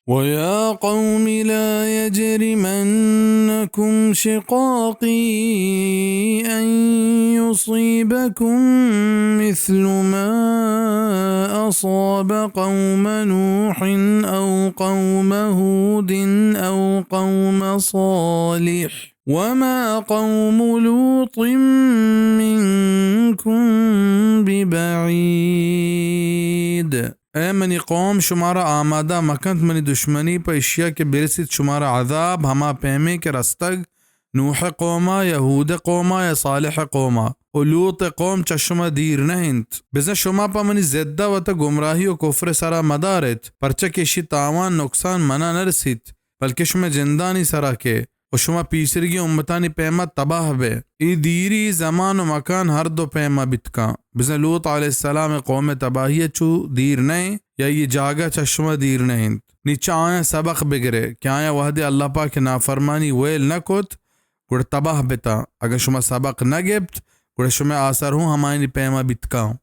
ويا قوم لا يجرمنكم شقاقي أن يصيبكم مثل ما أصاب قوم نوح أو قوم هود أو قوم صالح وما قوم لوط منكم ببعيد. اے منی قوم شمارا آمادہ مکند منی دشمنی پا اشیاء کے برسید شمارا عذاب ہما پیمے کے رستگ نوح قوما یہود قوما یا صالح قوما و لوط قوم چشما دیر نہنت بزن شما پا منی زدہ و تا گمراہی و کفر سرا مدارت پرچہ کشی تاوان نقصان منا نرسید بلکہ شما جندانی سرا کے و شما پیسرگی امتانی پیما تباہ بے ای دیری زمان و مکان ہر دو پیما بتکا بزن لوط علیہ السلام قوم تباہی چو دیر نہیں یا یہ جاگا چشما دیر نہیں نیچا آیا سبق بگرے کہ آیا وحدی اللہ پاک نافرمانی ویل نکت گوڑ تباہ بتا اگر شما سبق نگبت گوڑ شما آثر ہوں ہمانی پیما بتکاؤں